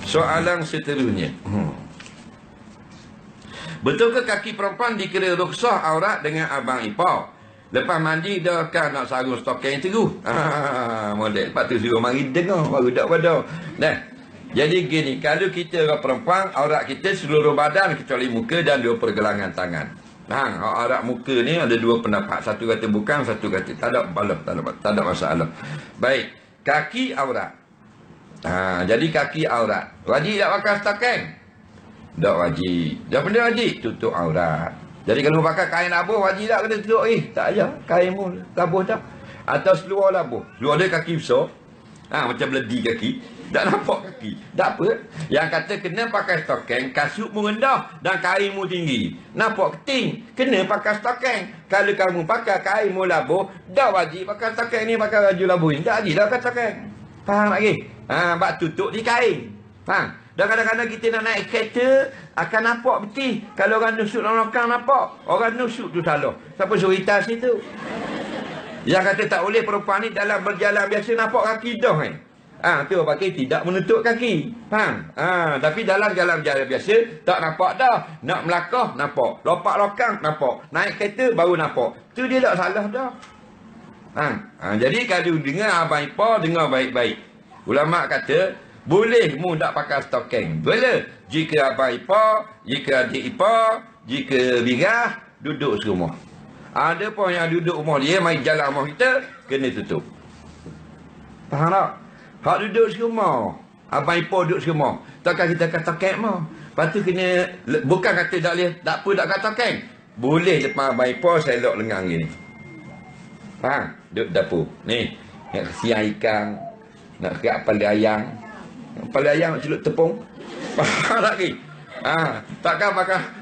Soalan seterusnya. Betulkah kaki perempuan dikira rukhsah aurat dengan abang ipar? Lepas mandi dah kan nak sarung stokeng teruh. Model. Lepas tu suruh mari dengar baru tak pada. Nah. Jadi gini, kalau kita orang perempuan, aurat kita seluruh badan kecuali muka dan 2 pergelangan tangan. Aurat muka ni ada 2 pendapat. Satu kata bukan, satu kata tak ada masalah. Baik, kaki aurat. Jadi kaki aurat. Wajib tak pakai stokeng? Tak wajib. Dah benda wajib, tutup aurat. Jadi kalau pakai kain labuh, wajib tak kena tutup? Tak payah. Kain pun labuh tak. Atau seluar labuh. Seluar dia kaki besar. Macam beledi kaki. Tak nampak kaki. Tak apa. Yang kata kena pakai stokeng, kasut mu rendah dan kain mu tinggi. Nampak keting. Kena pakai stokeng. Kalau kamu pakai kain mu labuh, dah wajib pakai stokeng ni, pakai baju labuh ni. Tak wajib dah pakai stokeng. Faham lagi? Bak tutup di kain. Faham? Dan kadang-kadang kita nak naik kereta, akan nampak betul. Kalau orang nusuk dalam belakang nampak. Orang nusuk tu salah. Siapa suruh hitas situ? Yang kata tak boleh perempuan ni dalam berjalan biasa nampak kaki dah tu pakai tidak menutup kaki. Faham? Tapi dalam jalan biasa tak nampak dah. Nak melakah nampak. Lompat lokang nampak. Naik kereta baru nampak. Tu dia tak salah dah. Jadi kalau dengar abang ipar, dengar baik-baik. Ulama kata boleh mu tak pakai stokeng. Boleh. Jika abang ipar, jika adik ipar, jika birah duduk serumah. Ada pun yang duduk rumah dia, mai jalan rumah kita, kena tutup. Faham tak? Hak duduk serumah. Abang ipar duduk serumah. Takkan kita kata stokeng mah. Lepas tu kena, bukan kata tak boleh, tak apa tak kata stokeng. Boleh lepas abang ipar selok lengang gini. Faham? Duduk dapur. Ni, nak siang ikan, nak kerak kepala ayam. Kepala ayam nak celup tepung. Faham tak lagi? Takkan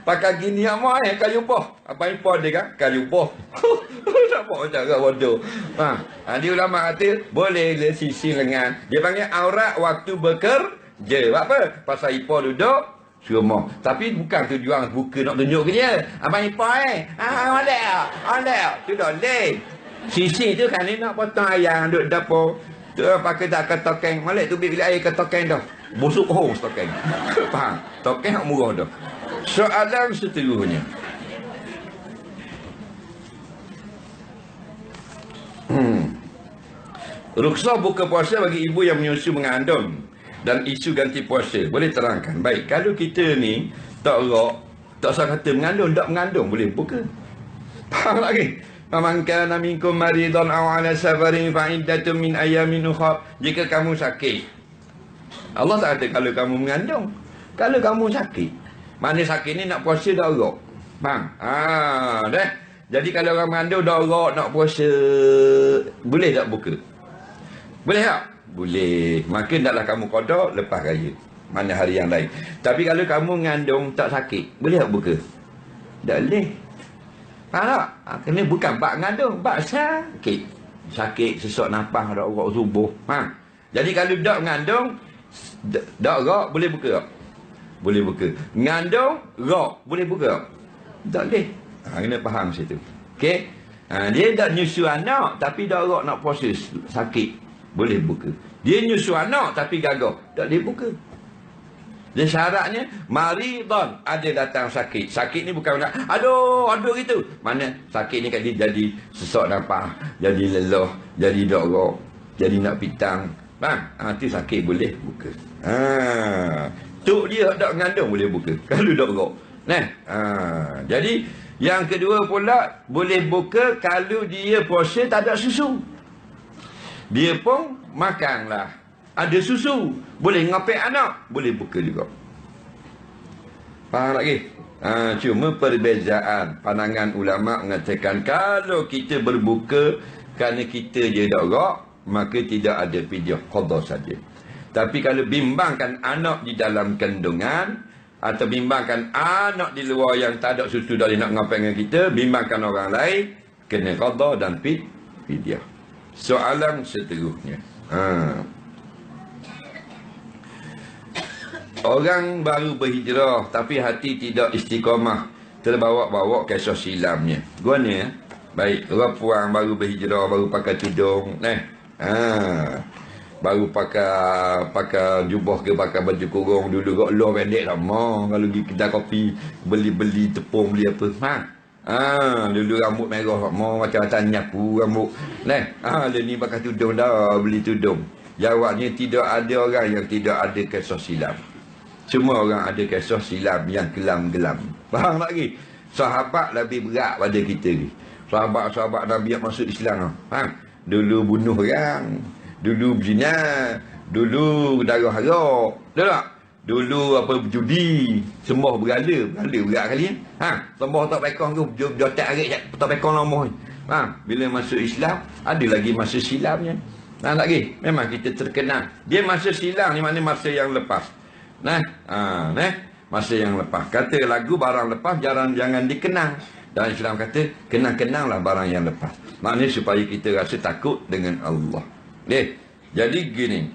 pakai gini amat kayu boh. Abang ipar dia kan kayu boh. Nampak macam agak bodoh. Dia ulama kata boleh le sisi lengan. Dia panggil aurat waktu bekerja. Sebab apa? Pasal ipar duduk serumah. Tapi bukan tujuan buka nak tunjuk ke dia. Abang ipar oleh. Tu dah leh. Sisi tu kan ni nak potong ayam duduk dapur. Tu pakai tak ke tokeng. Malik tu bila air ke tokeng dah. Busuk hong tokeng. Faham? Tokeng tak murah dah. Soalan seterusnya. Rukhsah buka puasa bagi ibu yang menyusu mengandung dan isu ganti puasa. Boleh terangkan? Baik, kalau kita ni tak usah kata mengandung, tak mengandung boleh buka. Faham lagi? Faman kana minkum maridan aw ala safarin fa iddatun min ayamin ukhra. Jika kamu sakit, Allah tak kata kalau kamu mengandung. Kalau kamu sakit, mana sakit ni nak puasa dah orok. Faham? Dah. Jadi kalau orang mengandung dah orok nak puasa, boleh tak buka? Boleh tak? Boleh. Maka taklah kamu qada lepas raya. Mana hari yang lain. Tapi kalau kamu mengandung tak sakit, boleh tak buka? Tak boleh. Faham tak? Kena bukan bak mengandung, bak sakit. Sakit, sesak nafas, ada orok subuh. Jadi kalau tak mengandung, tak rok, boleh buka tak? Boleh buka. Mengandung, rok, boleh buka tak? Tak boleh. Kena faham situ. Okey? Dia tak nyusu anak, tapi tak rok nak puasa, sakit. Boleh buka. Dia nyusu anak, tapi gagah. Tak boleh buka. Dan syaratnya, maridon, ada datang sakit. Sakit ni bukan nak, aduh gitu. Mana sakit ni kan dia jadi sesak nafas, jadi lelah, jadi dorok, jadi nak pitang. Faham? Itu sakit boleh buka. Tuk dia tak mengandung boleh buka. Kalau dorok. Jadi, yang kedua pula, boleh buka kalau dia puasa tak ada susu. Dia pun makanlah. Ada susu. Boleh ngapek anak. Boleh buka juga. Faham lagi? Cuma perbezaan. Pandangan ulama' mengatakan kalau kita berbuka kerana kita je dorok, maka tidak ada fidyah, qada saja. Tapi kalau bimbangkan anak di dalam kandungan atau bimbangkan anak di luar yang tak ada susu dari nak ngapek dengan kita, bimbangkan orang lain, kena qada dan fidyah. Soalan seterusnya. Orang baru berhijrah tapi hati tidak istiqamah, terbawa-bawa kisah silamnya. Guanya, baik, orang puang baru berhijrah, baru pakai tudung. baru pakai jubah ke pakai baju kurung. Dulu kat luar pendek lama. Kalau pergi kedai kopi, beli tepung, beli apa. Dulu rambut merah lama, macam-macam nyapu rambut. Dia ni pakai tudung dah, beli tudung. Jawabnya, tidak ada orang yang tidak ada kisah silam. Semua orang ada kisah silam yang kelam-gelam. Faham tak lagi? Sahabat lebih berat pada kita ni. Sahabat-sahabat Nabi yang masuk Islam. Dulu bunuh orang, dulu berzina, dulu darah haram. Betul tak? Dulu apa berjudi, sembah berhala berat kali sembah tak pekong tu, jotak arik tak pekong lama ni. Bila masuk Islam, ada lagi masa silamnya. Tak lagi. Memang kita terkenal. Dia masa silam ni maknanya masa yang lepas. Masa yang lepas. Kata lagu barang lepas jangan dikenang. Dan Islam kata kenang-kenanglah barang yang lepas. Maknanya supaya kita rasa takut dengan Allah. Jadi gini.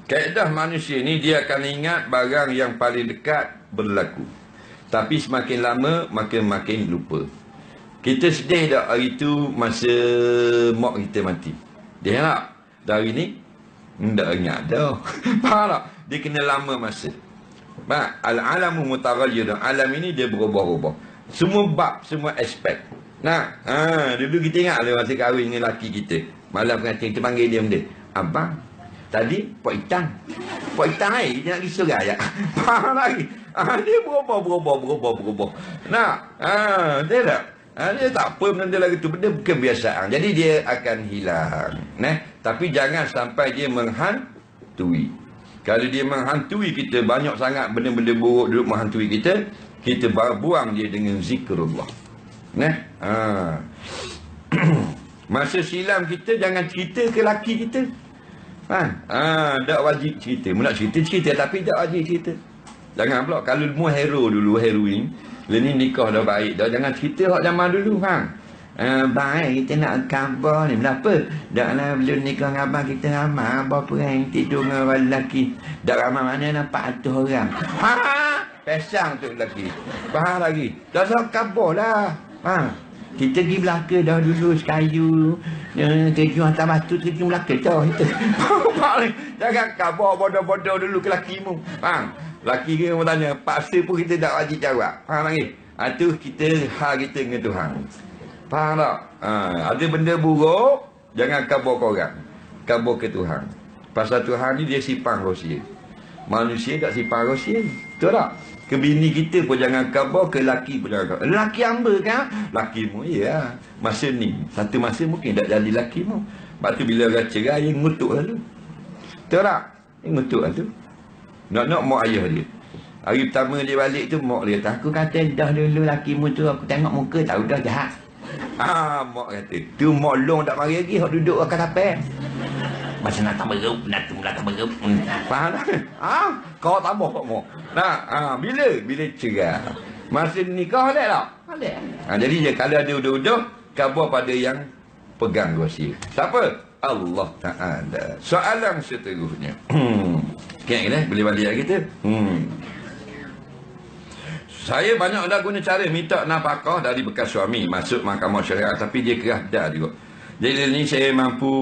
Kaedah manusia ni dia akan ingat barang yang paling dekat berlaku. Tapi semakin lama makin lupa. Kita sedih tak hari tu masa mak kita mati? Dia tak? Dari ni tak ingat dah. Faham tak? Dia kena lama masa. Al-alamu mutaghayyirun. Alam ini dia berubah-ubah. Semua bab, semua aspek. Dulu kita ingat lah masa kahwin dengan laki kita. Malam pengantin kita panggil dia benda. Abang, tadi Pok Itang air kita nak pergi serai ya. Faham lagi? Dia berubah. Dia tak? Dia tak apa benda lagi tu. Benda kebiasaan. Jadi dia akan hilang. Tapi jangan sampai dia menghantui. Kalau dia menghantui kita, banyak sangat benda-benda buruk duduk menghantui kita, kita buang dia dengan zikrullah. Masa silam kita jangan cerita ke laki kita. Tak wajib cerita. Nak cerita tapi tak wajib cerita. Jangan pula kalau mu heroin, ni nikah dah baik dah, jangan cerita hak zaman dulu baik kita nak khabar ni kenapa daklah belum nikah dengan abang kita ramai berapa orang tidur dengan orang lelaki dak ramai mana nampak 100 orang pesang tu lelaki. Faham lagi? Dah sok khabar lah. Kita pergi Melaka dah dulu sekayu terjun atas batu terjun Melaka dah kita. Jangan khabar bodoh-bodoh dulu ke lakimu. Laki kita mau tanya paksa pun kita tak wajib jawab. Faham lagi? Itu kita kita dengan Tuhan. Faham tak? Ada benda buruk, jangan khabar ke orang. Khabar ke Tuhan. Pasal Tuhan ni dia simpan rahsia. Manusia tak simpan rahsia. Betul tak? Ke bini kita pun jangan khabar, ke laki pun jangan khabar. Laki hamba kan? Lakimu, ya. Masa ni, satu masa mungkin tak jadi lakimu. Lepas tu bila orang cerai, dia ngutuk lalu. Betul tak? Dia ngutuk lalu. Nak mak ayah dia. Hari pertama dia balik tu, mak dia kata, aku kata dah dulu lakimu tu, aku tengok muka tahu dah jahat. Mak kata, tu mak long tak mari lagi, hak duduk akan tapeh. Masa nak tambah gerup, nak tambah gerup. Faham tak? Kau tambah kok mak. Bila cerai. Masa nikah ada tak? Ada. Jadi je kalau ada udah-udah, khabar pada yang pegang rahsia. Siapa? Allah Ta'ala. Soalan seterusnya. Okey, boleh balik lagi kita? Saya banyak dah guna cara minta nafkah dari bekas suami masuk mahkamah syariah, tapi dia keras dah juga. Jadi ni saya mampu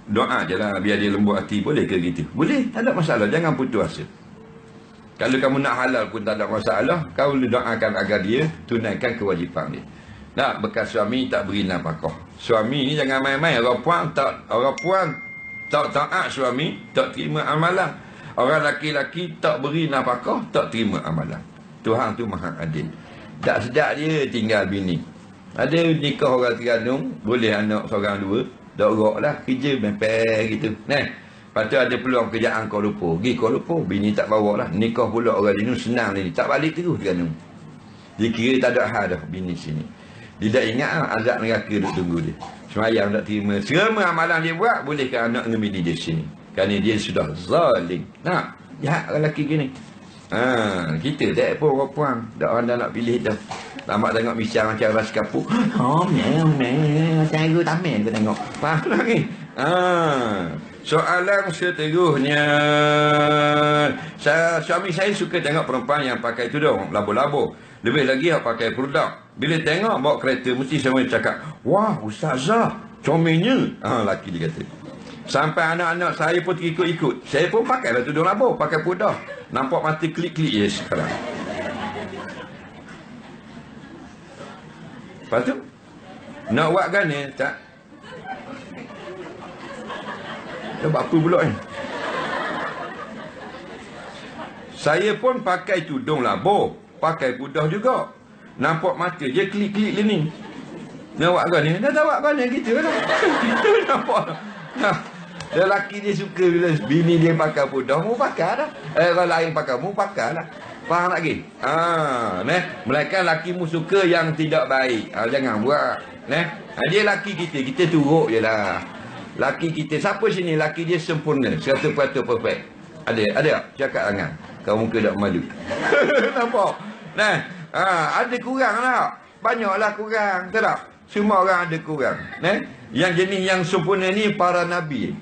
doa je lah biar dia lembut hati. Boleh ke gitu? Boleh, tak ada masalah. Jangan putus asa. Kalau kamu nak halal pun tak ada masalah. Kau doakan agar dia tunaikan kewajipan dia. Nak bekas suami tak beri nafkah. Suami ni jangan main-main. Orang puan tak taat suami, tak terima amalan. Orang laki-laki tak beri nafkah, tak terima amalan. Tuhan tu maha adil. Tak sedap dia tinggal bini. Ada nikah orang tergantung, boleh anak seorang dua, dah orok lah, kerja mepeh gitu. Lepas tu ada peluang kerjaan Kuala Lumpur. Pergi Kuala Lumpur, bini tak bawa lah. Nikah pula orang ni senang ni. Tak balik terus tergantung. Dia kira tak ada hal dah bini sini. Dia tak ingat lah, azab neraka duk tunggu dia. Semayang tak terima. Semua amalan dia buat, bolehkan anak dengan bini dia sini. Kerana dia sudah zalim. Jahat lelaki gini. Kita tak pun orang puan. Tak orang dah nak pilih dah. Lama tengok bincang macam ras kapuk. Macam aku tamil aku tengok. Faham lagi? Soalan seterusnya. Suami saya suka tengok perempuan yang pakai tudung labo-labo. Lebih lagi yang pakai produk. Bila tengok bawa kereta, mesti semua cakap, wah, ustazah, comelnya. Laki dia kata. Sampai anak-anak saya pun ikut-ikut. Saya pun pakailah tudung labuh, pakai pudar. Nampak mata klik-klik je sekarang. Lepas tu, nak buat kan ni, tak? Dah buat apa pula ni? Saya pun pakai tudung labuh, pakai pudar juga. Nampak mata je klik-klik je ni. Nak buat kan ni? Dah tak buat kan ni, gitu lah. Nampak. Lelaki dia suka bila bini dia pakai pudar, mu pakai dah. Kalau lain pakai, mu pakai lah. Faham lagi? Melainkan lakimu suka yang tidak baik. Jangan buat. Dia laki kita turut je lah. Laki kita, siapa sini laki dia sempurna, 100% perfect? Ada? Cakap tangan. Kau muka tak malu. Nampak? Ada kurang tak? Banyaklah kurang. Tak? Semua orang ada kurang. Yang jenis yang sempurna ni para Nabi.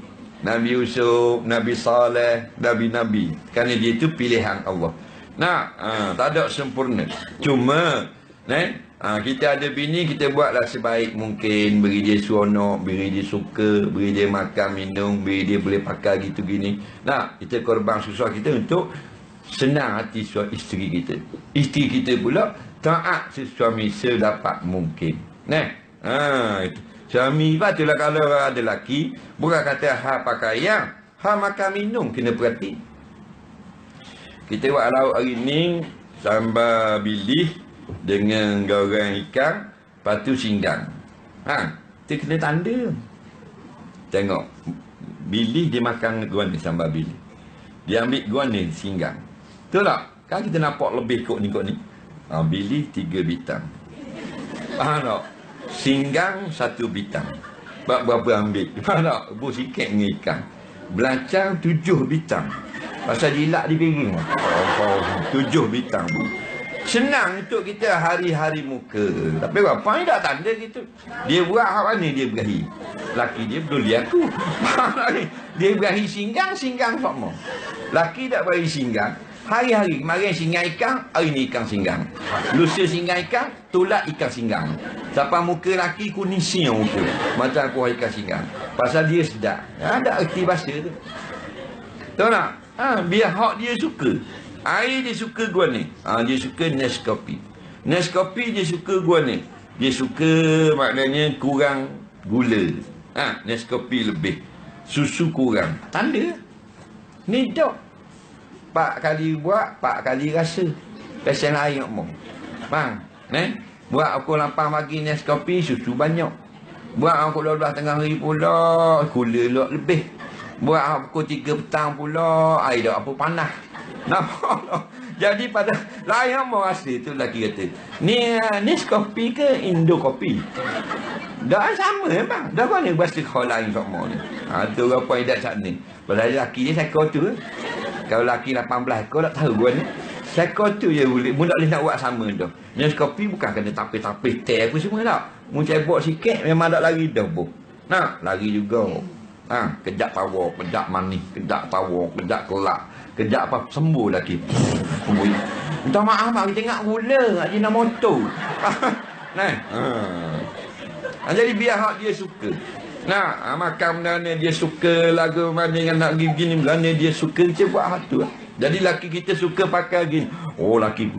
Nabi Yusuf, Nabi Saleh, Nabi-Nabi. Kerana dia itu pilihan Allah. Tak ada sempurna. Cuma, kita ada bini, kita buatlah sebaik mungkin. Beri dia seronok, beri dia suka, beri dia makan, minum, beri dia boleh pakai gitu gini. Kita korban susah kita untuk senang hati isteri kita. Isteri kita pula taat suami sedapat mungkin. Itu. Suami patutlah kalau ada lelaki, bukan kata hal pakaian, hal makan minum kena perhati. Kita buat lauk hari ni, sambal bilih dengan goreng ikan, lepas tu singgang. Kita kena tanda. Tengok, bilih dia makan guan ni, sambal bilih. Dia ambil guan ni, singgang. Betul tak? Kan kita nampak lebih kot ni. Bilih 3 bitang. Faham tak? Singgang 1 bitang. Berapa ambil? Faham tak? Rebus sikit dengan ikan. Belancang 7 bitang. Pasal jilat di piring. 7 bitang. Senang untuk kita hari-hari muka. Tapi apa ni tak tanda gitu. Dia buat hak mana dia berahi. Laki dia peduli aku. Dia berahi singgang sama. Laki tak berahi singgang. Hari-hari, kemarin singgang ikan, hari ni ikan singgang. Lusa singgang ikan, tulat ikan singgang. Sampai muka laki kuning siang muka. Macam aku ikan singgang. Pasal dia sedap. Ada erti bahasa tu. Tahu tak? Biar hak dia suka. Air dia suka gua ni. Dia suka Nescafe. Nescafe dia suka gua ni. Dia suka maknanya kurang gula. Nescafe lebih. Susu kurang. Tanda. Ni dok. 4 kali buat, 4 kali rasa. Pasal lain ngomong. Faham? Buat pukul 8 pagi Nescafe, susu banyak. Buat pukul 12 tengah hari pula, gula lebih. Buat pukul 3 petang pula, air dah apa panas. Nampak tak? Jadi pada lain ngomong rasa tu lelaki kata, ni Nescafe ke Indo Kopi? Dah sama bang. Dah mana bahasa kau lain sama ni. Tu apa yang dah kat ni. Pasal lelaki dia saya tu. Kalau lelaki 18 kau tak tahu gua ni. Seko tu je boleh. Mu tak boleh nak buat sama tu. Nescafe bukan kena tapis-tapis teh apa semua tak. Mu cebok sikit memang tak lari dah boh. Lari juga. Kejap power, kejap manis, kejap power, kejap kelak. Kejap apa sembuh lagi. Sembuh. Minta maaf bang, tengok gula kat Ajinomoto. Jadi biar hak dia suka. Makan benda ni dia suka, lagu mana yang nak gini benda dia suka, kita buat hak tu. Jadi laki kita suka pakai gini. Laki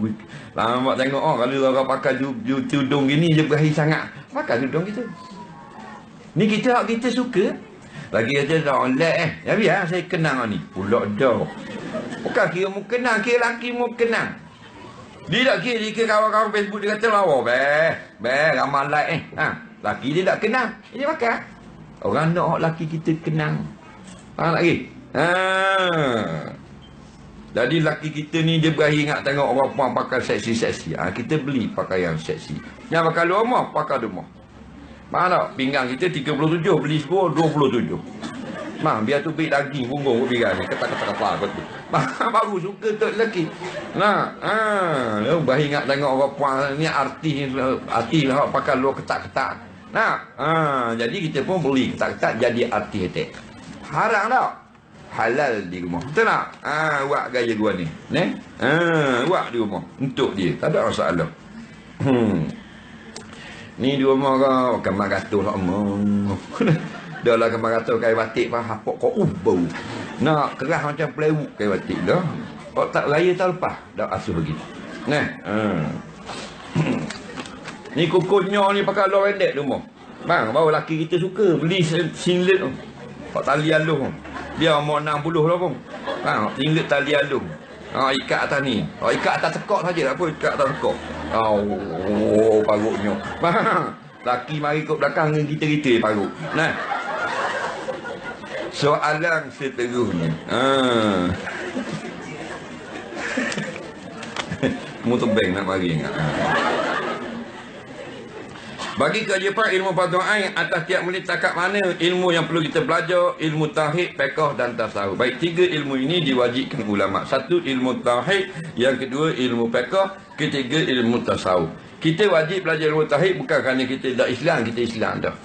lama tengok kalau orang pakai tudung gini je berahi sangat. Pakai tudung kita. Ni kita hak kita suka. Lagi kata dah online Ya biar saya kenang ni. Pulak dah. Bukan kira mu kenang, kira laki mu kenang. Dia tak kira kawan-kawan Facebook dia kata lawa. Ramai like laki dia tak kenang. Dia makan. Orang nak laki kita kenang. Faham lagi? Jadi laki kita ni dia berahi ingat tengok orang puan pakai seksi-seksi. Kita beli pakaian seksi. Yang pakai luar rumah, pakai rumah. Faham tak? Pinggang kita 37, beli 10, 27. Biar tu beri daging punggung pinggang ni. Kata-kata betul. Baru suka tu lelaki. Berahi ingat tengok orang puan ni artis lah pakai luar ketat-ketat. Jadi kita pun beli ketat-ketat jadi artis attack. Haram tak? Halal di rumah. Betul tak? Buat gaya gua ni. Buat di rumah. Untuk dia. Tak ada masalah. Ni di rumah kau. Kamar gatul lama. Dah lah kemar kata kain batik pun hapok kau bau. Nak keras macam plywood kain batik dah. Kau tak raya tahun lepas dah asuh begitu. Nah. Ni kukunya ni pakai luar pendek rumah. Bang, baru laki kita suka beli singlet tu. Pak tali aluh. Dia umur 60 lah pun. Bang, singlet tali aluh. Ikat atas ni. Ikat atas tekak saja, tak apa, ikat atas tekak. Parutnya. Bang, laki mari kat belakang dengan kita-kita parut. Nah. Soalan seterusnya. Motor bank nak mari ingat. Bagi keajaiban ilmu fardu ain atas tiap murid takat mana ilmu yang perlu kita belajar, ilmu tauhid, fiqh dan tasawuf. Baik, tiga ilmu ini diwajibkan ulama. Satu ilmu tauhid, yang kedua ilmu fiqh, ketiga ilmu tasawuf. Kita wajib belajar ilmu tauhid bukan kerana kita tak Islam, kita Islam dah.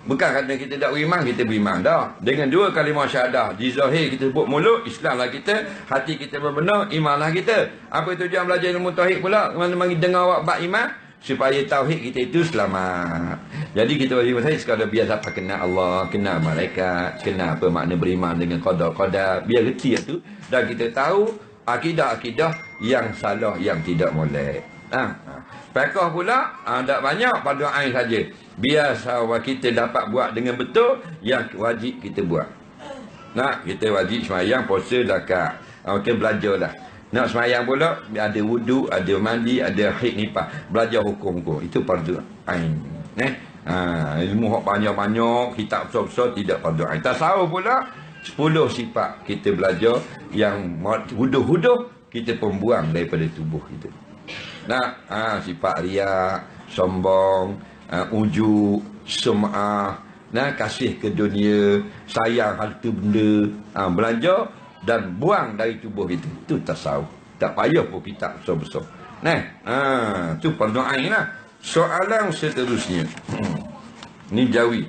Bukan kerana kita tak beriman, kita beriman dah. Dengan dua kalimah syahadah, di zahir kita sebut mulut, Islamlah kita, hati kita berbenar, imanlah kita. Apa tujuan belajar ilmu tauhid pula? Mana-mana dengar awak bab iman? Supaya tauhid kita itu selamat. Jadi kita wajib saya sekadar biar dapat kenal Allah, kenal malaikat, kenal apa makna beriman dengan qada-qadar, biar reti itu dan kita tahu akidah-akidah yang salah yang tidak molek. Fiqh pula tak banyak pada ain saja. Biar kita dapat buat dengan betul yang wajib kita buat. Kita wajib sembahyang, puasa, zakat. Okey, belajarlah. Nak semayang pula, ada wudu, ada mandi, ada haid nifas. Belajar hukum-hukum. Itu fardu ain. Ilmu hak banyak-banyak, kitab besar-besar, tidak fardu ain. Tasawuf pula, 10 sifat kita belajar yang huduh-huduh, kita pembuang daripada tubuh kita. Sifat riak, sombong, ujuk, sum'ah, kasih ke dunia, sayang harta benda, belajar, dan buang dari tubuh kita. Itu tasawuf. Tak payah pun kitab besar-besar. Itu fardu ain lah. Soalan seterusnya. Ni jawi.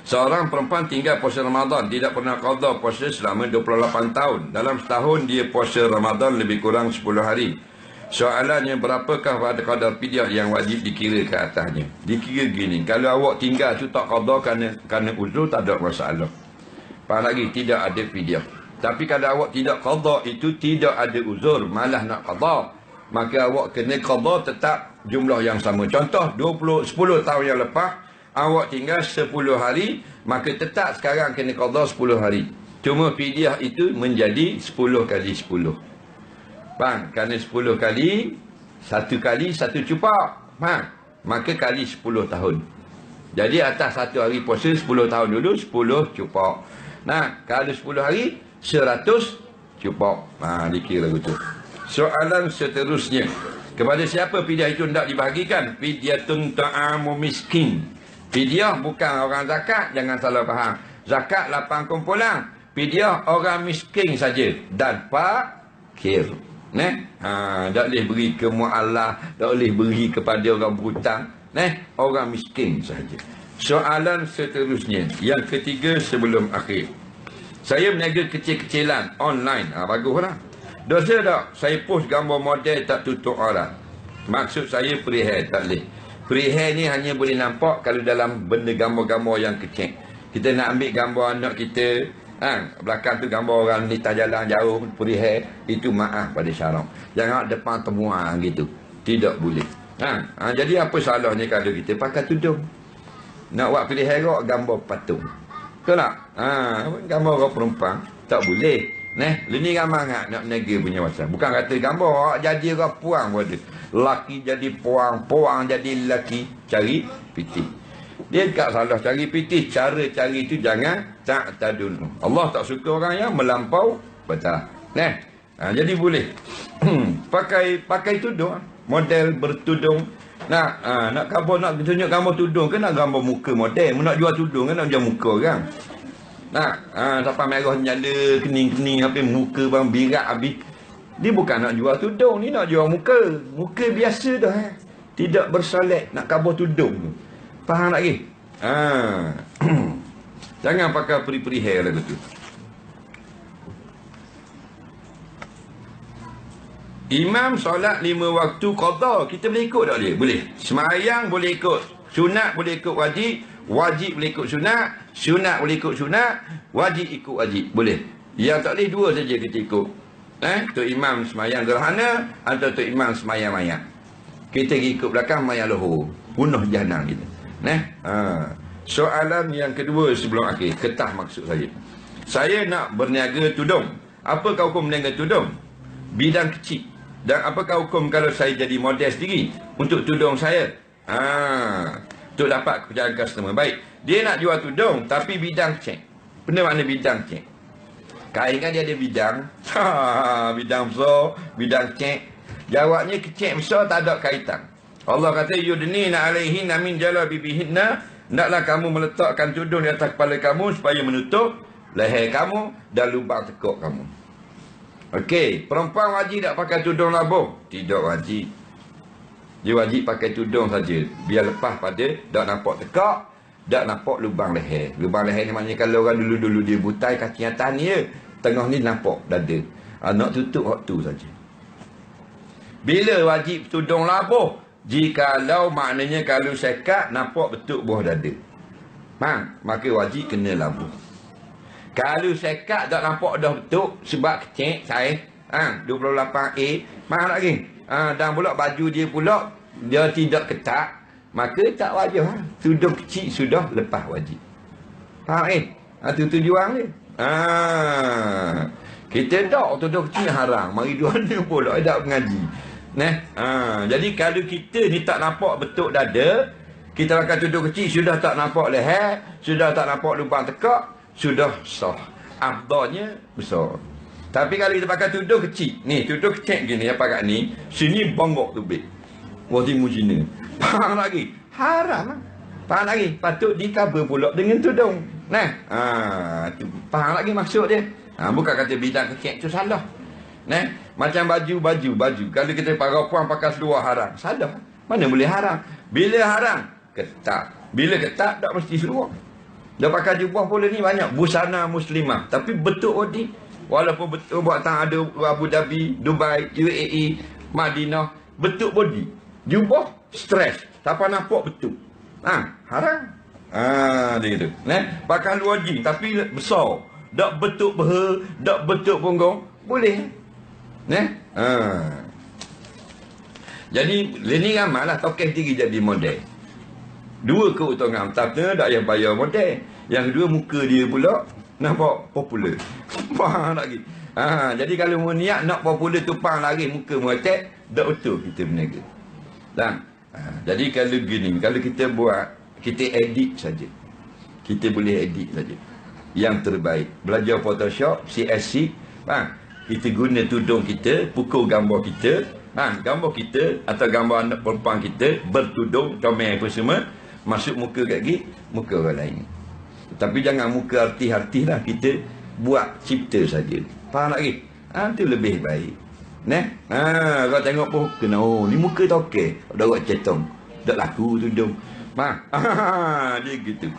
Seorang perempuan tinggal puasa Ramadan, tidak pernah qada puasa selama 28 tahun. Dalam setahun dia puasa Ramadan lebih kurang 10 hari. Soalannya, berapakah pada qadar fidyah yang wajib dikira ke atasnya? Dikira gini, kalau awak tinggal tu tak qada kerana uzur, tak ada masalah. Faham lagi? Tidak ada fidyah. Tapi kalau awak tidak qada, itu tidak ada uzur, malah nak qada, maka awak kena qada tetap jumlah yang sama. Contoh 10 tahun yang lepas awak tinggal 10 hari, maka tetap sekarang kena qada 10 hari. Cuma fidyah itu menjadi 10 kali 10. Faham? Kerana 10 kali, satu cupak. Faham? Maka kali 10 tahun. Jadi atas satu hari puasa 10 tahun dulu, 10 cupak. Kalau 10 hari, 100 cupak. Dikira begitu. Soalan seterusnya. Kepada siapa fidyah itu hendak dibahagikan? Fidyatun ta'amu miskin. Fidyah bukan orang zakat, jangan salah faham. Zakat lapang kumpulan. Fidyah orang miskin saja. Dan fakir. Tak boleh beri ke mu'allah, tak boleh beri kepada orang berhutang. Orang miskin saja. Soalan seterusnya, yang ketiga sebelum akhir. Saya berniaga kecil-kecilan online. Baguslah. Dosa tak? Saya post gambar model tak tutup aurat. Maksud saya free hair, tak boleh. Free hair ni hanya boleh nampak kalau dalam benda gambar-gambar yang kecil. Kita nak ambil gambar anak kita, belakang tu gambar orang lintas jalan jauh, free hair, itu maaf pada syarak. Jangan depan temuan gitu. Tidak boleh. Jadi apa salahnya kalau kita pakai tudung? Nak buat pilih herok gambar patung. Betul tak? Gambar orang perempuan tak boleh. Ini ramai nak nega punya masa. Bukan kata gambar jadi orang puang pada. Laki jadi puang, puang jadi lelaki. Cari pitih. Dia tak salah cari pitih. Cara cari itu jangan tak dulu. Allah tak suka orang yang melampau betul. Jadi boleh. pakai tudung. Model bertudung. Nak gambar, nak tunjuk gambar tudung ke nak gambar muka model? Nak jual tudung ke nak jual muka kan? Sampai merah nyala, kening-kening, apa muka bang birak habis. Dia bukan nak jual tudung, ni nak jual muka. Muka biasa dah. Tidak bersolek, nak gambar tudung tu. Faham lagi? Jangan pakai peri-peri hair lah tu. Imam solat 5 waktu qada, kita boleh ikut tak dia? Boleh. Semayang boleh ikut. Sunat boleh ikut wajib. Wajib boleh ikut sunat, sunat boleh ikut sunat, wajib ikut wajib. Boleh. Yang tak boleh dua saja kita ikut. Tok Imam semayang gerhana atau Tok Imam semayang mayat. Kita ikut belakang mayat lohor. Bunuh jahanam kita. Soalan yang kedua sebelum akhir. Ketah maksud saya. Saya nak berniaga tudung. Apakah hukum berniaga tudung? Bidang kecil. Dan apakah hukum kalau saya jadi model sendiri untuk tudung saya? Untuk dapat kepercayaan customer. Baik. Dia nak jual tudung tapi bidang kecil. Benda mana bidang kecil? Kain kan dia ada bidang. Bidang besar, bidang kecil. Jawabnya kecil besar tak ada kaitan. Allah kata yudnina alaihinna min jalabibihinna. Naklah kamu meletakkan tudung di atas kepala kamu supaya menutup leher kamu dan lubang tekuk kamu. Okey, perempuan wajib tak pakai tudung labuh? Tidak wajib. Dia wajib pakai tudung saja. Biar lepas pada tak nampak tekuk, tak nampak lubang leher. Lubang leher ni maknanya kalau orang dulu-dulu dia butai kaki atas ni ya, tengah ni nampak dada. Nak tutup waktu saja. Bila wajib tudung labuh? Jikalau maknanya kalau sekat nampak betul buah dada. Maka wajib kena labuh. Kalau sekat tak nampak dah betul sebab kecil saiz 28A, mahal lagi. Dan pula baju dia pula dia tidak ketat, maka tak wajib. Tudung kecil sudah lepas wajib. Faham itu tujuan dia. Kita tak tudung kecil haram. Mari dua ni pula tak mengaji. Jadi kalau kita ni tak nampak betul dada, kita pakai tudung kecil sudah tak nampak leher, sudah tak nampak lubang tekak, sudah sah. Afdalnya besar. Tapi kalau kita pakai tudung kecil, ni tudung kecil gini apa kat ni, sini bongkok tubik. Wati mujina. Faham lagi? Haram. Faham lagi? Patut di-cover pula dengan tudung. Faham lagi maksud dia? Bukan kata bidang kecil tu salah. Macam baju. Kalau kita perempuan pakai seluar haram, salah. Mana boleh haram? Bila haram? Ketat. Bila ketat tak mesti seluar. Dia pakai jubah pula ni banyak busana muslimah, tapi betul body. Walaupun betul buatan ada Abu Dhabi, Dubai, UAE, Madinah, betul body. Jubah stres, tak nampak betul. Haram. Dia tu. Pakai luar jeans tapi besar. Tak betul beha, tak betul punggung, boleh. Jadi ni ramailah token tinggi jadi model. Dua keutamaan. Pertama tak payah bayar model. Yang kedua muka dia pula nampak popular. Faham lagi. Jadi kalau mau niat nak popular tupang lagi muka muatek, tak betul kita berniaga. Jadi kalau gini, kalau kita buat, kita edit saja. Kita boleh edit saja. Yang terbaik. Belajar Photoshop, CSC, kita guna tudung kita, pukul gambar kita, gambar kita atau gambar anak perempuan kita bertudung, comel apa semua, masuk muka kat gigi, muka orang lain. Tapi jangan muka artis-artis lah, kita buat cipta saja. Faham lagi? Itu lebih baik. Kau tengok pun kena, ni muka toke, dah buat cetong, dah laku tudung. Dia gitu.